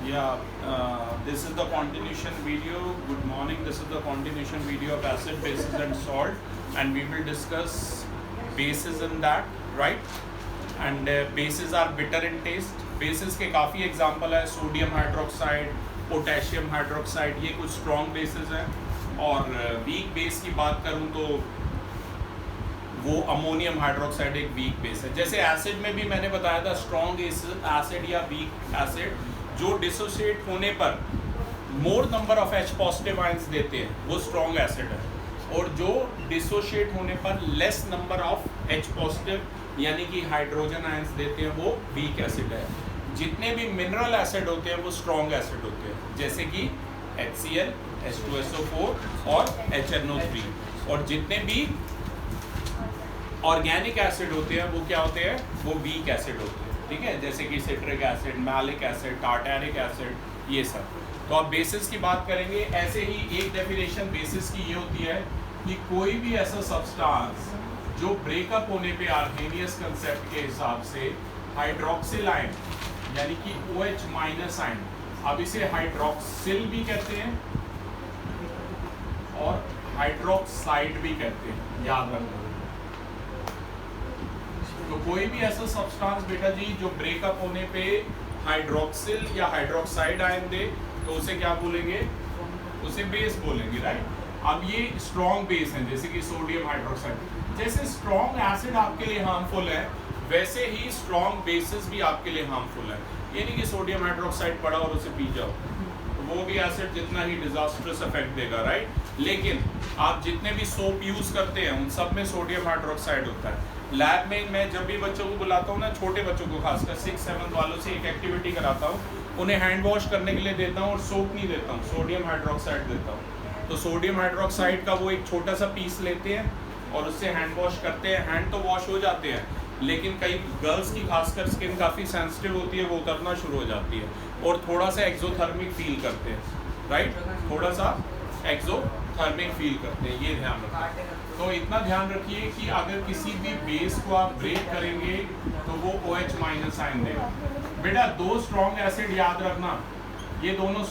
Yeah, this is the continuation video. Good morning. This is the continuation video of acid, bases, and salt, and we will discuss bases in that, right? And bases are bitter in taste. Bases के काफ़ी example है, sodium hydroxide, potassium hydroxide, ये कुछ strong bases हैं. और weak base की बात करूँ तो वो अमोनियम हाइड्रोक्साइड एक वीक बेस है. जैसे एसिड में भी मैंने बताया था, स्ट्रॉन्ग एसिड या वीक एसिड जो डिसोसिएट होने पर मोर number of H positive ions देते हैं वो स्ट्रॉन्ग एसिड है, और जो डिसोशिएट होने पर less number of H positive यानी कि हाइड्रोजन आयंस देते हैं वो वीक एसिड है. जितने भी मिनरल एसिड होते हैं वो स्ट्रॉन्ग एसिड होते हैं, जैसे कि HCl, H2SO4 और HNO3. और जितने भी ऑर्गेनिक एसिड होते हैं वो क्या होते हैं, वो वीक एसिड होते हैं. ठीक है, जैसे कि citric acid, malic acid, tartaric acid, ये सब. तो अब बेसिस की बात करेंगे. ऐसे ही एक डेफिनेशन बेसिस की ये होती है कि कोई भी ऐसा सब्सटेंस जो ब्रेकअप होने पे आर्हेनियस कंसेप्ट के हिसाब से हाइड्रोक्सिल आयन यानी कि OH माइनस आयन, अब इसे हाइड्रोक्सिल भी कहते हैं और हाइड्रोक्साइड भी कहते हैं, याद रखना. तो कोई भी ऐसा सब्सटेंस बेटा जी जो ब्रेकअप होने पे हाइड्रोक्सिल या हाइड्रोक्साइड आयन दे तो उसे क्या बोलेंगे, उसे बेस बोलेंगे, राइट. अब ये स्ट्रॉन्ग बेस हैं, जैसे कि सोडियम हाइड्रोक्साइड. जैसे स्ट्रॉन्ग एसिड आपके लिए हार्मफुल है, वैसे ही स्ट्रॉन्ग बेसिस भी आपके लिए हार्मफुल है. ये नहीं कि सोडियम हाइड्रोक्साइड पड़ा और उसे पी जाओ, तो वो भी एसिड जितना ही डिजास्ट्रस इफेक्ट देगा, राइट. लेकिन आप जितने भी सोप यूज़ करते हैं उन सब में सोडियम हाइड्रोक्साइड होता है. लैब में मैं जब भी बच्चों को बुलाता हूँ ना, छोटे बच्चों को खासकर 6-7 वालों से एक एक्टिविटी कराता हूँ, उन्हें हैंड वॉश करने के लिए देता हूँ और सोप नहीं देता हूँ, सोडियम हाइड्रोक्साइड देता हूँ. तो सोडियम हाइड्रोक्साइड का वो एक छोटा सा पीस लेते हैं और उससे हैंड वॉश करते हैं. हैंड तो वॉश हो जाते हैं, लेकिन कई गर्ल्स की खासकर स्किन काफ़ी सेंसिटिव होती है, वो उतरना शुरू हो जाती है और थोड़ा सा एक्सोथर्मिक फील करते हैं, राइट. थोड़ा सा एक्सोथर्मिक फील करते हैं, ये ध्यान रखें. तो इतना ध्यान रखिए कि अगर किसी भी बेस को आप ब्रेक करेंगे तो वो OH माइनस आयन देगा. बेटा दो स्ट्रॉन्ग एसिड याद रखना, ये दोनों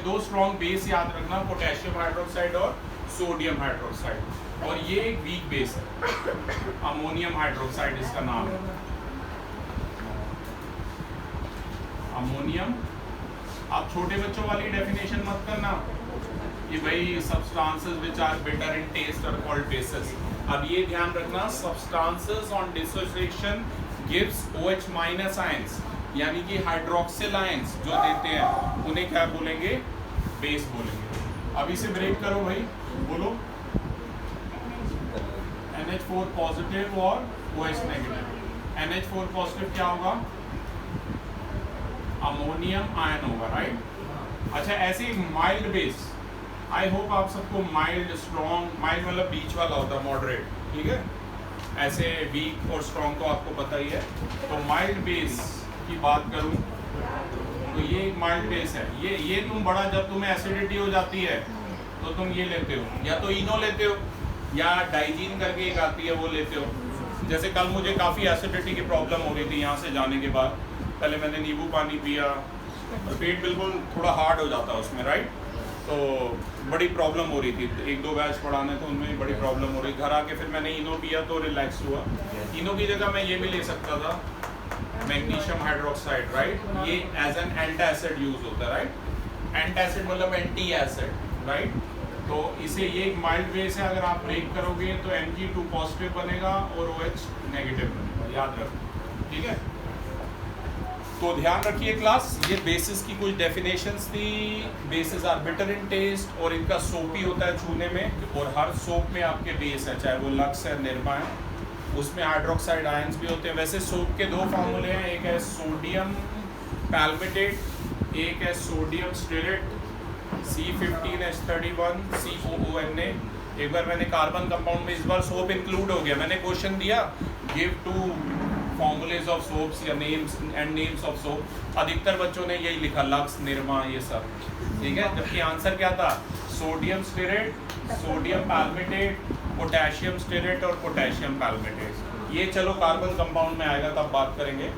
दो स्ट्रॉन्ग बेस याद रखना, पोटेशियम हाइड्रोक्साइड और सोडियम हाइड्रोक्साइड. और ये एक वीक बेस है, अमोनियम हाइड्रोक्साइड इसका नाम है, अमोनियम. आप छोटे बच्चों वाली डेफिनेशन मत करना कि भाई substances which are bitter in taste are called bases. अब ये ध्यान रखना, substances on dissociation gives OH minus ions यानी कि हाइड्रोक्सिल आयंस जो देते हैं उन्हें क्या बोलेंगे, बेस बोलेंगे. अब इसे ब्रेक करो भाई, बोलो NH4 पॉजिटिव और OH नेगेटिव. NH4 पॉजिटिव क्या होगा, अमोनियम आयन होगा, राइट. अच्छा, ऐसे एक माइल्ड बेस, आई होप आप सबको माइल्ड स्ट्रॉन्ग, माइल्ड मतलब बीच वाला होता है, मॉडरेट, ठीक है. ऐसे वीक और स्ट्रॉन्ग तो आपको पता ही है. तो माइल्ड बेस की बात करूं तो ये एक माइल्ड बेस है. ये तुम बड़ा, जब तुम्हें एसिडिटी हो जाती है तो तुम ये लेते हो, या तो इनो लेते हो या डाइजीन करके एक आती है वो लेते हो. जैसे कल मुझे काफ़ी एसिडिटी की प्रॉब्लम हो रही थी यहाँ से जाने के बाद. पहले मैंने नींबू पानी पिया और पेट बिल्कुल थोड़ा हार्ड हो जाता है उसमें, राइट. तो बड़ी प्रॉब्लम हो रही थी, 1-2 बैच पढ़ाने तो उनमें भी बड़ी प्रॉब्लम हो रही. घर आके फिर मैंने इनो पिया तो रिलैक्स हुआ. इनो की जगह मैं ये भी ले सकता था, मैग्नीशियम हाइड्रोक्साइड, राइट. ये एज एन एंटासिड यूज होता है, राइट. एंटासिड मतलब एंटी एसिड, राइट. तो इसे ये एक माइल्ड बेस है, अगर आप ब्रेक करोगे तो Mg2 पॉजिटिव बनेगा और OH नेगेटिव बनेगा, याद रखो, ठीक है. तो ध्यान रखिए क्लास, ये बेसिस की कुछ डेफिनेशंस थी. Bases are bitter in taste और इनका सोपी होता है छूने में, और हर सोप में आपके बेस है, चाहे वो लक्स है, निर्मा है, उसमें हाइड्रोक्साइड आयंस भी होते हैं. वैसे सोप के 2 फार्मूले हैं, एक है सोडियम पैल्मिटेट, एक है सोडियम स्टेरेट, C15H31 COONA. एक बार मैंने कार्बन कंपाउंड में, इस बार सोप इंक्लूड हो गया, मैंने क्वेश्चन दिया गिव 2 फॉर्मूलेज ऑफ सोप्स या names and names of soap. अधिकतर बच्चों ने यही लिखा, लक्स, निर्मा, ये सब, ठीक है. जबकि आंसर क्या था, sodium stearate, sodium palmitate, potassium stearate और पोटेशियम पैल्मिटेट. ये चलो कार्बन कंपाउंड में आएगा तब बात करेंगे.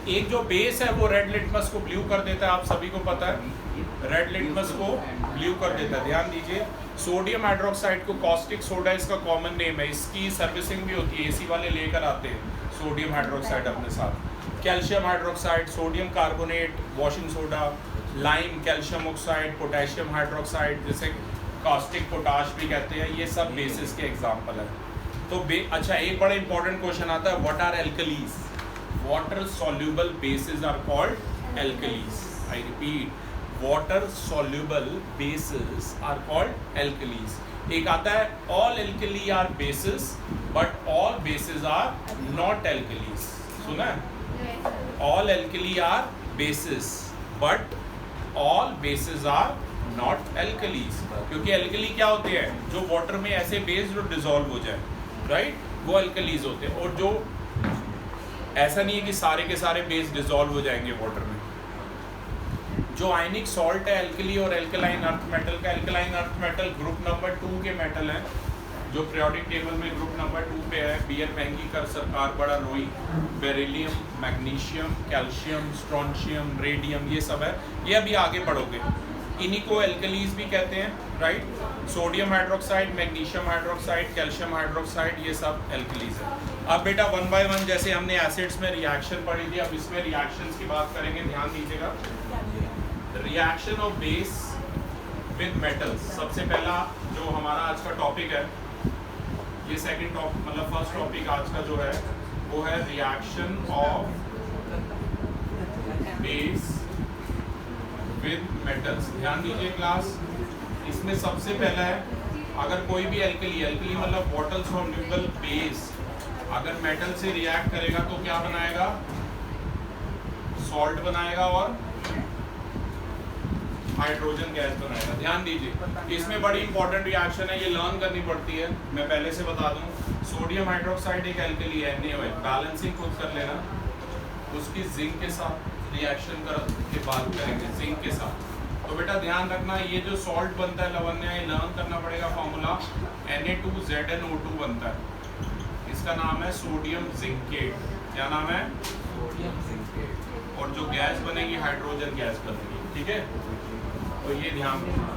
एक जो बेस है वो रेड लिटमस को ब्लू कर देता है, आप सभी को पता है, रेड लिटमस को ब्लू कर देता है। ध्यान दीजिए, सोडियम हाइड्रोक्साइड को कॉस्टिक सोडा इसका कॉमन नेम है, इसकी सर्विसिंग भी होती है, एसी वाले लेकर आते हैं सोडियम हाइड्रोक्साइड अपने साथ। Calcium hydroxide, sodium carbonate, washing soda, lime, calcium oxide, potassium hydroxide जिसे कॉस्टिक पोटाश भी कहते हैं, ये सब बेसिस के एग्जाम्पल है। तो अच्छा, एक बड़ा इंपॉर्टेंट क्वेश्चन आता है, what are alkalis? Water soluble bases are called alkalis. I repeat, water soluble bases are called alkalis. एक आता है all alkali are bases but all bases are not alkalis. सुना है? All alkali are bases but all bases are not alkalis. क्योंकि alkali क्या होते हैं? जो वाटर में ऐसे बेस जो डिसॉल्व हो जाए, राइट, वो एल्कलीज होते हैं। और जो ऐसा नहीं है कि सारे के सारे बेस डिसॉल्व हो जाएंगे वाटर में। जो आयनिक सॉल्ट है एल्कली और एल्कलाइन अर्थ मेटल का, alkaline earth metal group number 2 के मेटल हैं, जो पीरियोडिक टेबल में ग्रुप नंबर 2 पे है। बियर महंगी कर सरकार बड़ा रोई, beryllium, magnesium, calcium, strontium, radium, ये सब है, ये अभी आगे पढ़ोगे। इन्हीं को एल्कलीज भी कहते हैं, right. Sodium hydroxide, magnesium hydroxide, calcium hydroxide, ये सब एल्कलीज है। अब बेटा 1 बाय 1 जैसे हमने एसिड्स में रिएक्शन पढ़ी थी, अब इसमें रिएक्शंस की बात करेंगे, ध्यान दीजिएगा। Reaction of base with metals, सबसे पहला जो हमारा आज का टॉपिक है, ये सेकंड टॉपिक मतलब फर्स्ट टॉपिक आज का जो है वो है reaction of base with metals. ध्यान दीजिए क्लास, इसमें सबसे पहला है, अगर कोई भी एल्कली मतलब वाटर सॉल्युबल बेस अगर मेटल से रिएक्ट करेगा तो क्या बनाएगा? सॉल्ट बनाएगा और हाइड्रोजन गैस बनाएगा। ध्यान दीजिए, इसमें बड़ी इंपॉर्टेंट रिएक्शन है, ये लर्न करनी पड़ती है। मैं पहले से बता दूं, सोडियम हाइड्रोक्साइड एक एल्कली है, NaOH, बैलेंसिंग खुद कर लेना। उसकी जिंक के साथ रिएक्शन के बाद करेंगे, जिंक के साथ। तो बेटा ध्यान रखना, ये जो सॉल्ट बनता है लवण्य, ये लर्न करना पड़ेगा फॉर्मूला, Na2ZnO2 बनता है, इसका नाम है सोडियम जिंकेट। क्या नाम है? Sodium zincate. और जो गैस बनेगी हाइड्रोजन गैस बनेगी, ठीक है, तो ये ध्यान रखना।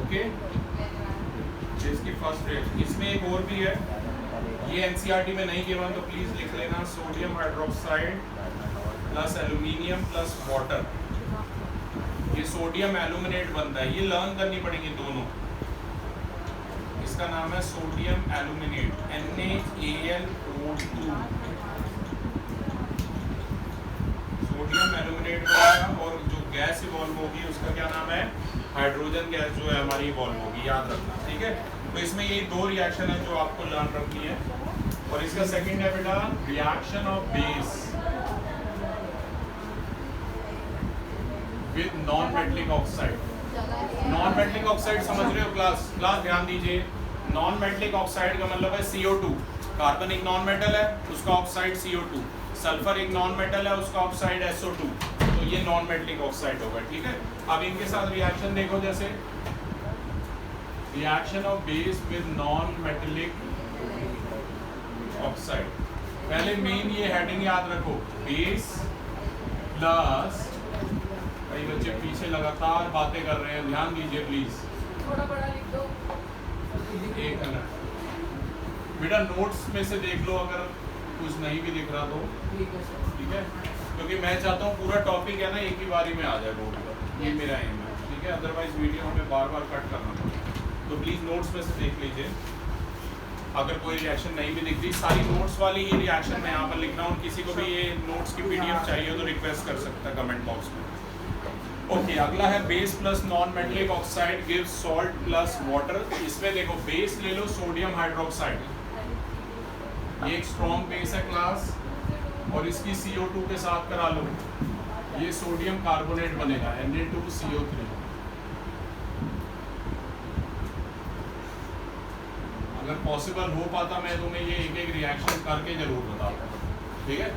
ओके, इसकी फर्स्ट रेट। इसमें एक और भी है, ये NCERT में नहीं गिवन, तो प्लीज लिख लेना, sodium hydroxide plus aluminium plus water, ये सोडियम एल्यूमिनेट बनता है, ये लर्न करनी पड़ेगी दोनों। इसका नाम है sodium aluminate, NaAlO2। Sodium aluminate बनेगा और जो गैस इवॉल्व होगी उसका क्या नाम है? हाइड्रोजन गैस जो है हमारी इवॉल्व होगी, याद रखना, ठीक है। तो इसमें ये दो रिएक्शन है जो आपको लर्न रखनी है। और इसका सेकंड है बेटा reaction of base with non metallic oxide. Non metallic oxide समझ रहे हो क्लास? ध्यान दीजिए, नॉन मेटलिक ऑक्साइड का मतलब है CO2। कार्बन एक नॉन मेटल है, उसका ऑक्साइड CO2। सल्फर एक नॉन मेटल है, उसका ऑक्साइड SO2। तो ये नॉन मेटलिक ऑक्साइड होगा, ठीक है। अब इनके साथ रिएक्शन देखो, जैसे reaction of base with non metallic oxide. पहले मेन ये हेडिंग याद रखो, बेस प्लस, कई बच्चे पीछे लगातार बातें कर रहे हैं, ध्यान दीजिए प्लीज। थोड़ा बड़ा लिख दो। एक मिनट बेटा, नोट्स में से देख लो अगर कुछ नहीं भी दिख रहा तो, ठीक है, क्योंकि मैं चाहता हूँ पूरा टॉपिक है ना एक ही बारी में आ जाए बोर्ड पर, ये मेरा एम है, ठीक है। अदरवाइज वीडियो हमें बार बार कट करना पड़ेगा, तो प्लीज़ नोट्स में से देख लीजिए। अगर कोई रिएक्शन नहीं भी दिख रही, सारी नोट्स वाली ही रिएक्शन मैं यहाँ पर लिख रहा हूँ। किसी को भी ये नोट्स की PDF चाहिए तो रिक्वेस्ट कर सकता है कमेंट बॉक्स में। ओके, अगला है base plus non metallic oxide give salt plus water. इसमें देखो, बेस ले लो सोडियम हाइड्रोक्साइड, ये एक स्ट्रॉन्ग बेस है क्लास, और इसकी CO2 के साथ करा लो, ये सोडियम कार्बोनेट बनेगा, Na2CO3। अगर पॉसिबल हो पाता मैं तुम्हें ये एक एक रिएक्शन करके जरूर बताता, ठीक है।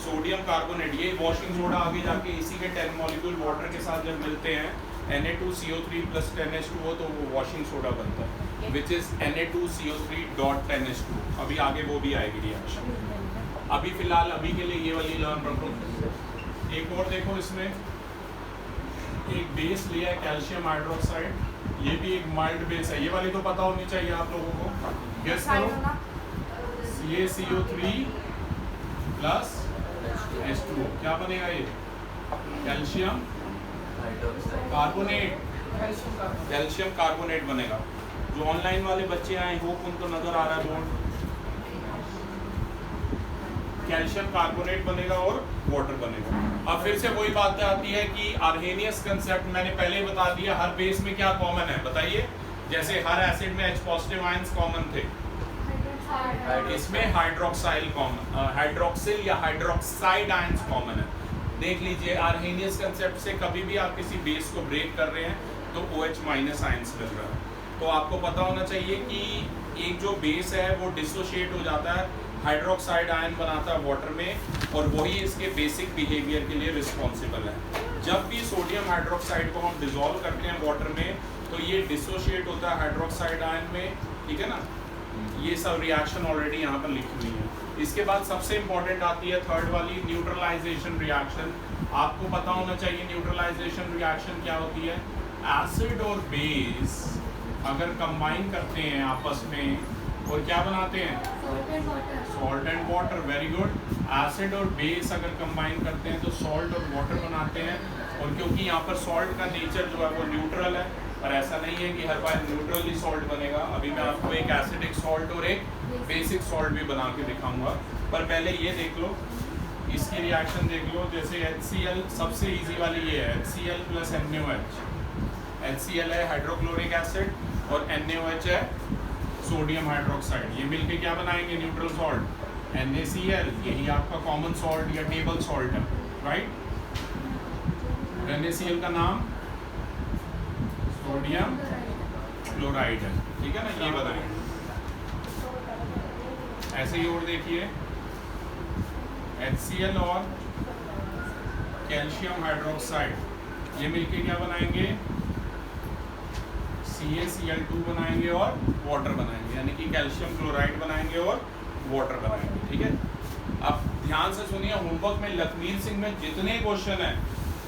सोडियम कार्बोनेट, ये वॉशिंग सोडा आगे जाके इसी के 10 मॉलिक्यूल वाटर के साथ जब मिलते हैं Na2CO3 plus 10H2O तो वो वॉशिंग सोडा बनता है, विच इज Na2CO3.10H2। अभी आगे वो भी आएगी रिएक्शन। अभी फिलहाल अभी के लिए ये वाली लर्न रखो। एक और देखो, इसमें एक बेस लिया है कैल्शियम हाइड्रोक्साइड, ये भी एक माइल्ड बेस है। ये वाली तो पता होनी चाहिए आप लोगों को। गेस करो, CaCO3 प्लस H2O क्या बनेगा? ये कैल्शियम कार्बोनेट, कैल्शियम कार्बोनेट बनेगा। जो ऑनलाइन वाले बच्चे आए होप उनको नजर आ रहा है बोर्ड। कैल्शियम कार्बोनेट बनेगा और वाटर बनेगा। अब फिर से वही बात आती है कि आर्हेनियस कंसेप्ट मैंने पहले ही बता दिया। हर बेस में क्या कॉमन है बताइए? जैसे हर एसिड में H पॉजिटिव आयंस कॉमन थे, इसमें हाइड्रोक्साइल कॉमन, हाइड्रोक्सिल या हाइड्रोक्साइड आयंस कॉमन है। देख लीजिए, आर्हेनियस कंसेप्ट से कभी भी आप किसी बेस को ब्रेक कर रहे हैं तो OH माइनस आयंस मिल रहा है। तो आपको पता होना चाहिए कि एक जो बेस है वो डिसोशिएट हो जाता है, हाइड्रोक्साइड आयन बनाता है वाटर में, और वही इसके बेसिक बिहेवियर के लिए रिस्पॉन्सिबल है। जब भी सोडियम हाइड्रोक्साइड को हम डिसॉल्व करते हैं वाटर में तो ये डिसोशिएट होता है हाइड्रोक्साइड आयन में, ठीक है ना। ये सब रिएक्शन ऑलरेडी यहाँ पर लिखी हुई है। इसके बाद सबसे इंपॉर्टेंट आती है थर्ड वाली, न्यूट्रलाइजेशन रिएक्शन। आपको पता होना चाहिए न्यूट्रलाइजेशन रिएक्शन क्या होती है। एसिड और बेस अगर कंबाइन करते हैं आपस में और क्या बनाते हैं? Salt and water. Very good. Acid और बेस अगर कंबाइन करते हैं तो सॉल्ट और वाटर बनाते हैं। और क्योंकि यहाँ पर सॉल्ट का नेचर जो है वो न्यूट्रल है, पर ऐसा नहीं है कि हर बार न्यूट्रली सॉल्ट बनेगा। अभी मैं आपको एक एसिडिक सॉल्ट और एक बेसिक सॉल्ट भी बना के दिखाऊंगा, पर पहले ये देख लो, इसकी रिएक्शन देख लो। जैसे HCl, सबसे इजी वाली ये है, HCl प्लस NaOH। HCl है हाइड्रोक्लोरिक एसिड और NaOH है सोडियम हाइड्रोक्साइड। ये मिलके क्या बनाएंगे? Neutral salt, NaCl। यही आपका कॉमन सॉल्ट या टेबल सॉल्ट है, राइट। NaCl का नाम सोडियम क्लोराइड है, ठीक है ना। ये बताएंगे। ऐसे ही और देखिए, HCl और कैल्शियम हाइड्रोक्साइड ये मिलके क्या बनाएंगे? CaCl2 बनाएंगे और वाटर बनाएंगे, यानी कि कैल्शियम क्लोराइड बनाएंगे और वाटर बनाएंगे, ठीक है। अब ध्यान से सुनिए, होमवर्क में लखमीर सिंह में जितने क्वेश्चन हैं,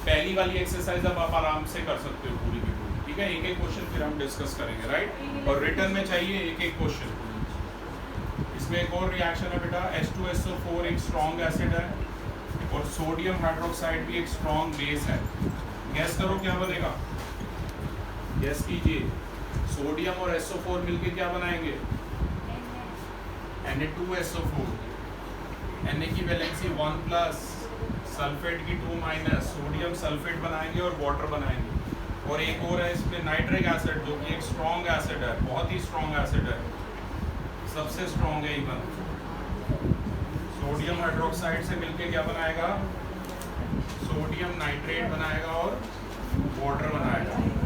पहली वाली एक्सरसाइज अब आप आराम से कर सकते हो पूरी की पूरी, ठीक है। एक एक क्वेश्चन फिर हम डिस्कस करेंगे, राइट। और रिटर्न में चाहिए एक एक क्वेश्चन। इसमें एक और रिएक्शन है बेटा, H2SO4 एक स्ट्रॉन्ग एसिड है और सोडियम हाइड्रोक्साइड भी एक स्ट्रॉन्ग बेस है। गैस करो क्या बनेगा? गैस कीजिए। सोडियम और SO4 मिलके क्या बनाएंगे? Na2SO4। Na की वैलेंसी 1 प्लस, सल्फेट की 2 माइनस, सोडियम सल्फेट बनाएंगे और वाटर बनाएंगे। और एक और है इसमें नाइट्रिक एसिड, जो कि एक स्ट्रॉन्ग एसिड है, बहुत ही स्ट्रॉन्ग एसिड है, सबसे स्ट्रॉन्ग है इवन। सोडियम हाइड्रोक्साइड से मिलके क्या बनाएगा? सोडियम नाइट्रेट बनाएगा और वाटर बनाएगा।